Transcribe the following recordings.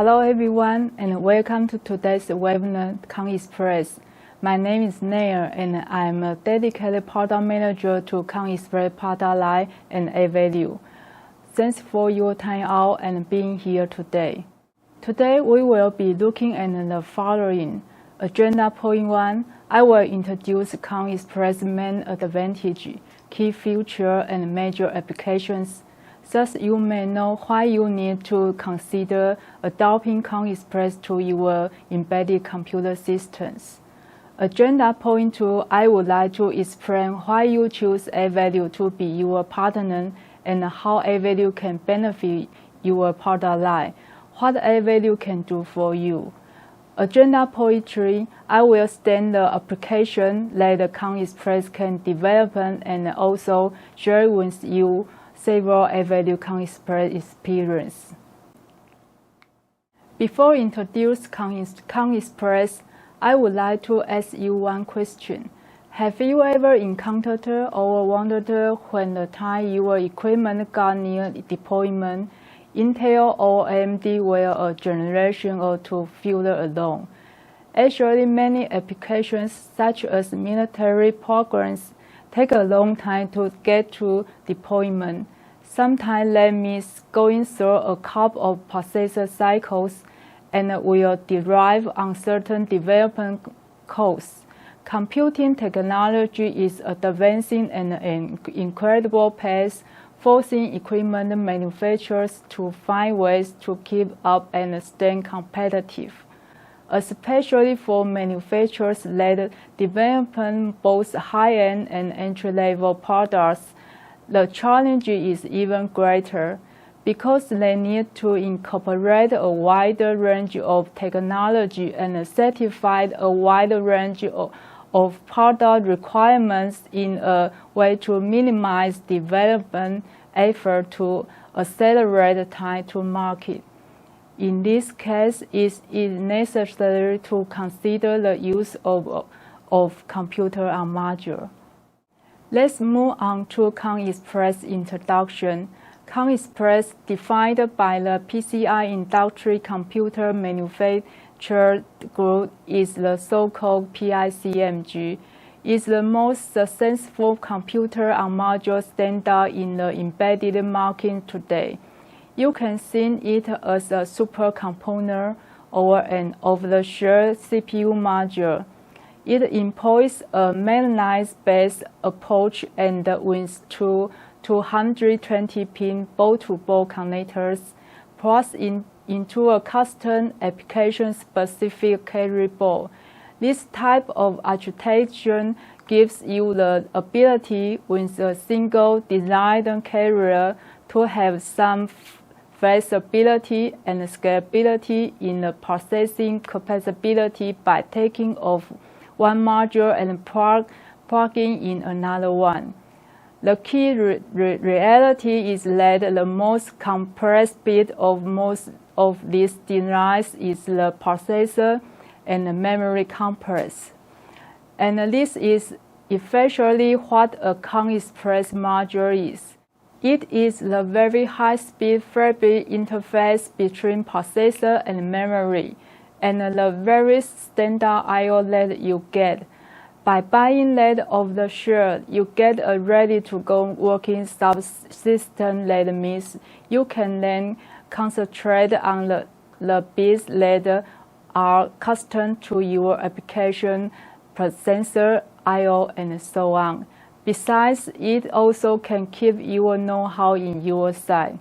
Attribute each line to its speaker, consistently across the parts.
Speaker 1: Hello everyone, and welcome to today's webinar, Kang Express. My name is Nell, and I'm a dedicated product manager to Kang Express product line and Avalue. Thanks for your time out and being here today. Today we will be looking at the following. Agenda Point 1, I will introduce Kang Express main advantage, key feature, and major applications. Thus, you may know why you need to consider adopting Kang Express to your embedded computer systems. Agenda Point 2, I would like to explain why you choose Avalue to be your partner and how Avalue can benefit your product line, what Avalue can do for you. Agenda Point 3, I will state the application that Kang Express can develop and also share with you several Avalue Kang Express experience. Before introducing Kang Express, I would like to ask you one question. Have you ever encountered or wondered when the time your equipment got near deployment, Intel or AMD were a generation or two further along? Actually, many applications such as military programs take a long time to get to deployment. Sometimes that means going through a couple of processor cycles and will derive uncertain development costs. Computing technology is advancing at an incredible pace, forcing equipment manufacturers to find ways to keep up and stay competitive. Especially for manufacturers that develop both high-end and entry-level products, the challenge is even greater because they need to incorporate a wider range of technology and satisfy a wider range of product requirements in a way to minimize development effort to accelerate time to market. In this case, it is necessary to consider the use of computer on module. Let's move on to Kang Express introduction. Kang Express, defined by the PCI Industry Computer Manufacturer Group, is the so-called PICMG, is the most successful computer on module standard in the embedded market today. You can see it as a supercomponent or an off-the-shelf CPU module. It employs a mainline-based approach and with two 220-pin board-to-board connectors plugged into a custom application-specific carrier board. This type of architecture gives you the ability with a single designed carrier to have some flexibility and scalability in the processing capability by taking off one module and plugging in another one. The key reality is that the most complex bit of most of these designs is the processor and the memory complex. And this is essentially what a Kang Express module is. It is the very high-speed fabric interface between processor and memory, and the very standard I/O that you get. By buying that off the shelf, you get a ready-to-go working subsystem that means you can then concentrate on the bits that are custom to your application, processor, I/O, and so on. Besides, it also can keep your know-how in your side.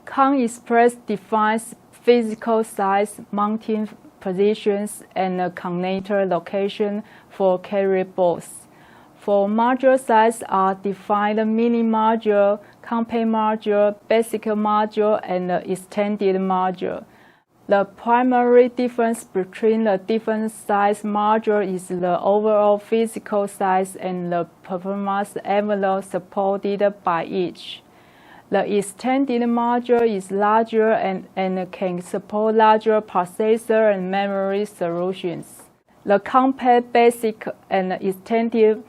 Speaker 1: Kang Express defines physical size, mounting positions, and connector location for carrier boards. For module size are defined mini module, compact module, basic module, and extended module. The primary difference between the different size modules is the overall physical size and the performance envelope supported by each. The extended module is larger and can support larger processor and memory solutions. The compact, basic, and extended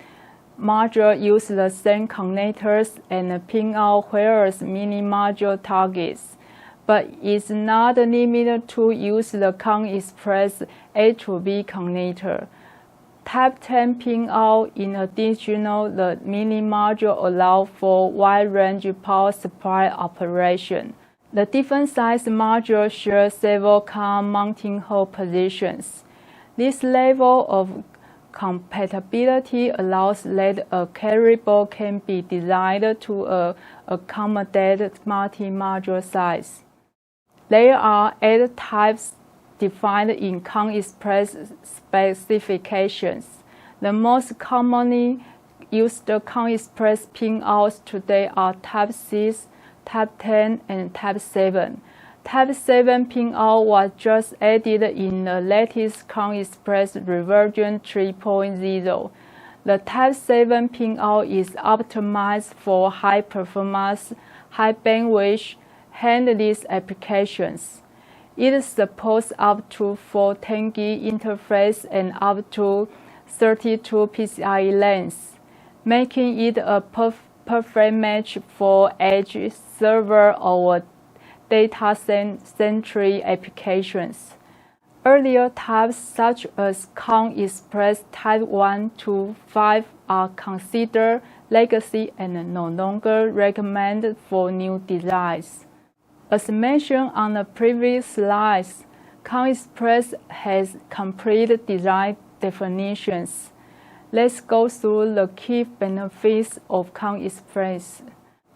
Speaker 1: module use the same connectors and pin out whereas mini module targets but is not limited to use the Kang Express A to B connector. Type 10 pin-out. In addition, the mini module allows for wide-range power supply operation. The different size modules share several Kang mounting hole positions. This level of compatibility allows that a carry board can be designed to accommodate multi-module size. There are 8 types defined in Kang Express specifications. The most commonly used Kang Express pin-outs today are Type 6, Type 10, and Type 7. Type 7 pin-out was just added in the latest Kang Express reversion 3.0. The Type 7 pin-out is optimized for high performance, high bandwidth, handless applications. It supports up to 4 10G interface and up to 32 PCIe lanes, making it a perfect match for edge server or data-centric applications. Earlier types such as Kang Express Type 1 to 5 are considered legacy and no longer recommended for new designs. As mentioned on the previous slides, Kang Express has complete design definitions. Let's go through the key benefits of Kang Express.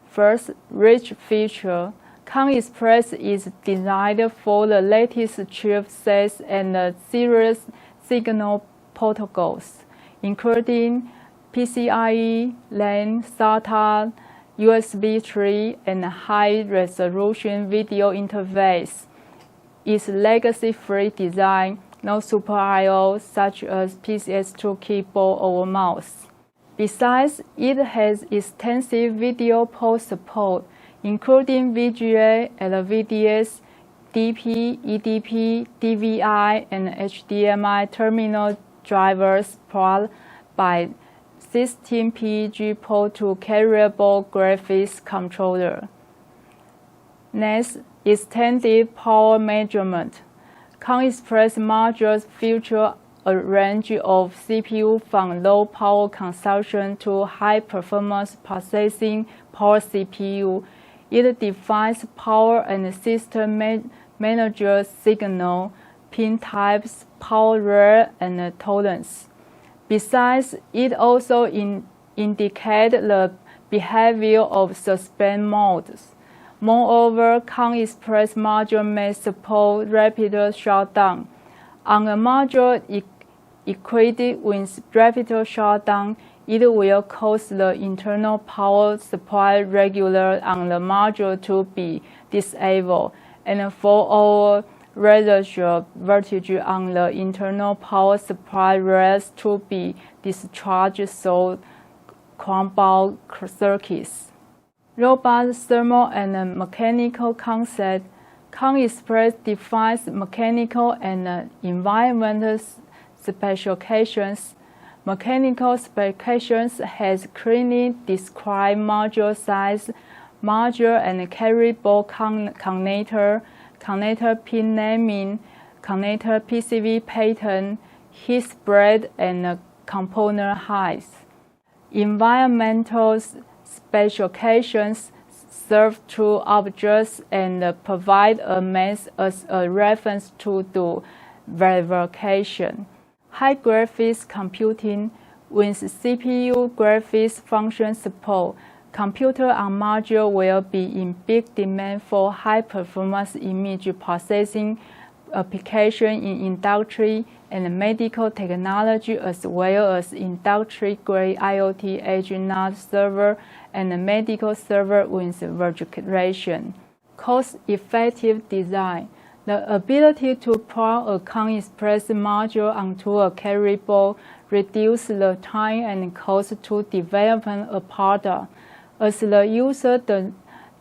Speaker 1: First, rich feature. Kang Express is designed for the latest chipsets and the serious signal protocols, including PCIe, LAN, SATA, USB 3, and high-resolution video interface. Its legacy-free design, no super I/O such as PS2 keyboard or mouse. Besides, it has extensive video port support, including VGA, LVDS, DP, EDP, DVI, and HDMI terminal drivers powered by 16 PEG port to carryable graphics controller. Next, extended power management. Kang Express modules feature a range of CPU from low power consumption to high performance processing power CPU. It defines power and system manager signal, pin types, power rail, and tolerance. Besides, it also indicates the behavior of suspend modes. Moreover, Kang Express module may support rapid shutdown. On a module equipped with rapid shutdown, it will cause the internal power supply regulator on the module to be disabled, and for our residual voltage on the internal power supply rails to be discharged through Cranbow circuits. Robust thermal and mechanical concept. Kang Express defines mechanical and environmental specifications. Mechanical specifications has clearly described module size, module and carry board connector, connector pin naming, connector PCB pattern, heat spread, and component height. Environmental specifications serve to adjust and provide a math as a reference to do verification. High graphics computing. With CPU graphics function support, computer on module will be in big demand for high-performance image processing application in industry and medical technology, as well as industry-grade IoT edge node server and medical server with virtualization. Cost-effective design. The ability to plug a Kang Express module onto a carry board reduces the time and cost to develop a product, as the user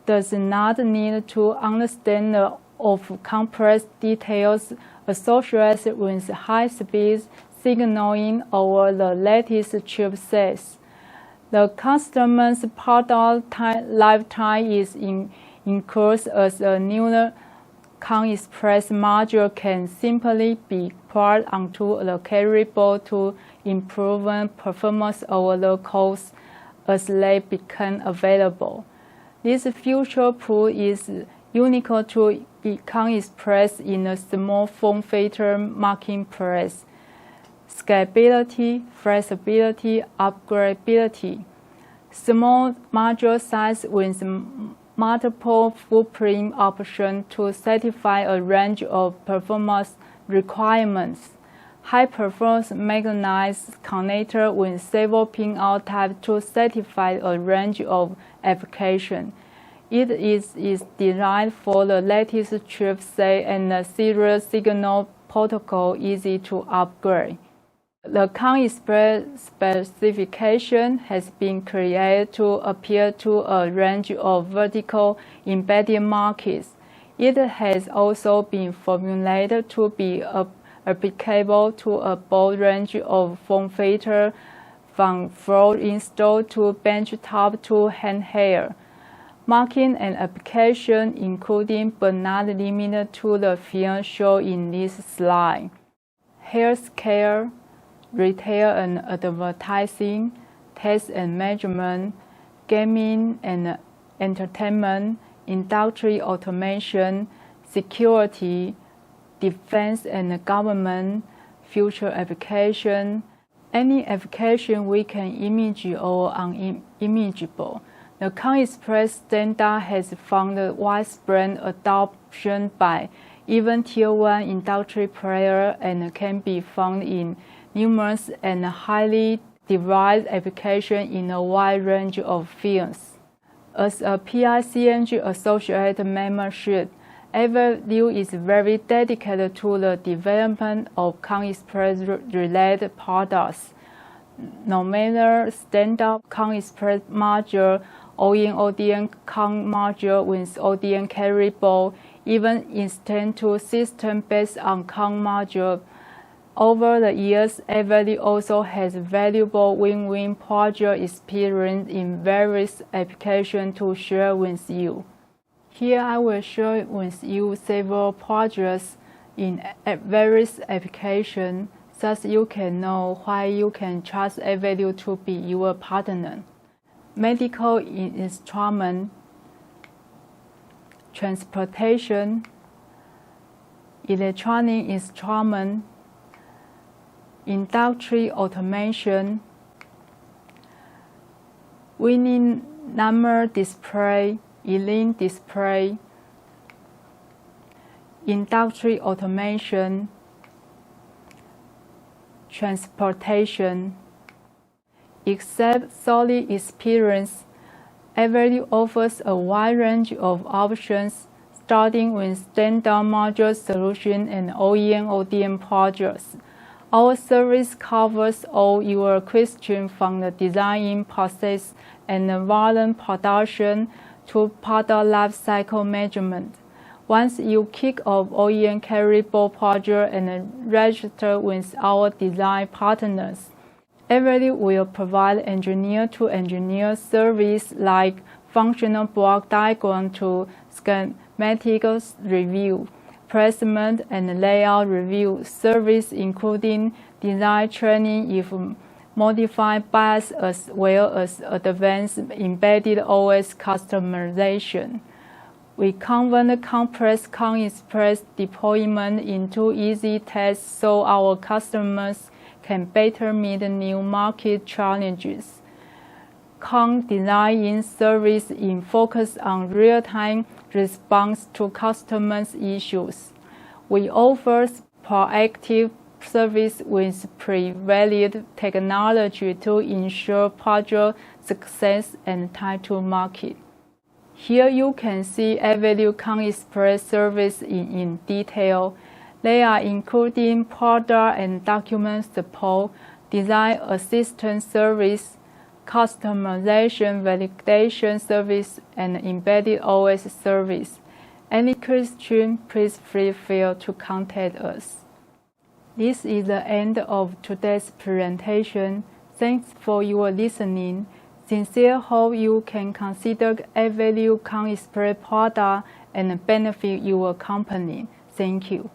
Speaker 1: does not need to understand of complex details associated with high-speed signaling or the latest chipsets. The customer's product lifetime is increased as a newer Kang Express module can simply be plugged onto the carry board to improve performance over the course as they become available. This future-proof is unique to Kang Express in a small form factor marketplace. Scalability, flexibility, upgradability. Small module size with multiple footprint options to satisfy a range of performance requirements. High-performance mechanized connector with several pin-out types to satisfy a range of applications. It is designed for the latest chipset and the serial signal protocol, easy to upgrade. The Kang Express specification has been created to appeal to a range of vertical embedded markets. It has also been formulated to be applicable to a broad range of form factors, from floor install to benchtop to handheld. Market and application including but not limited to the field shown in this slide: healthcare, retail and advertising, test and measurement, gaming and entertainment, industry automation, security, defense and government, future application, any application we can image or unimaginable. The Kang Express standard has found widespread adoption by even Tier 1 industry players and can be found in numerous and highly derived applications in a wide range of fields. As a PICNG associate membership, Avalue is very dedicated to the development of Kang Express-related products. No matter standard Kang Express module, OEM Kang module with ODM carry board, even extend to systems based on Kang module. Over the years, Avalue also has valuable win-win project experience in various applications to share with you. Here I will share with you several projects in various applications, so you can know why you can trust Avalue to be your partner. Medical instrument, transportation, electronic instrument, industry automation, winning number display, e-link display, industry automation, transportation. Except solid experience, Avalue offers a wide range of options, starting with standard module solution and OEM/ODM projects. Our service covers all your questions from the design process and the volume production to product life cycle management. Once you kick off OEM carry board project and register with our design partners, Avalue will provide engineer-to-engineer service like functional block diagram to schematic review, placement and layout review, service including design training if modified BIOS as well as advanced embedded OS customization. We convert complex Kang Express deployment into easy tests so our customers can better meet new market challenges. Kang Design Service in focus on real-time response to customers' issues. We offer proactive service with pre-validated technology to ensure project success and time to market. Here you can see Avalue Kang Express service in detail. They are including product and document support, design assistance service, customization validation service, and embedded OS service. Any question, please feel free to contact us. This is the end of today's presentation. Thanks for your listening. Sincere hope you can consider Avalue Kang Express product and benefit your company. Thank you.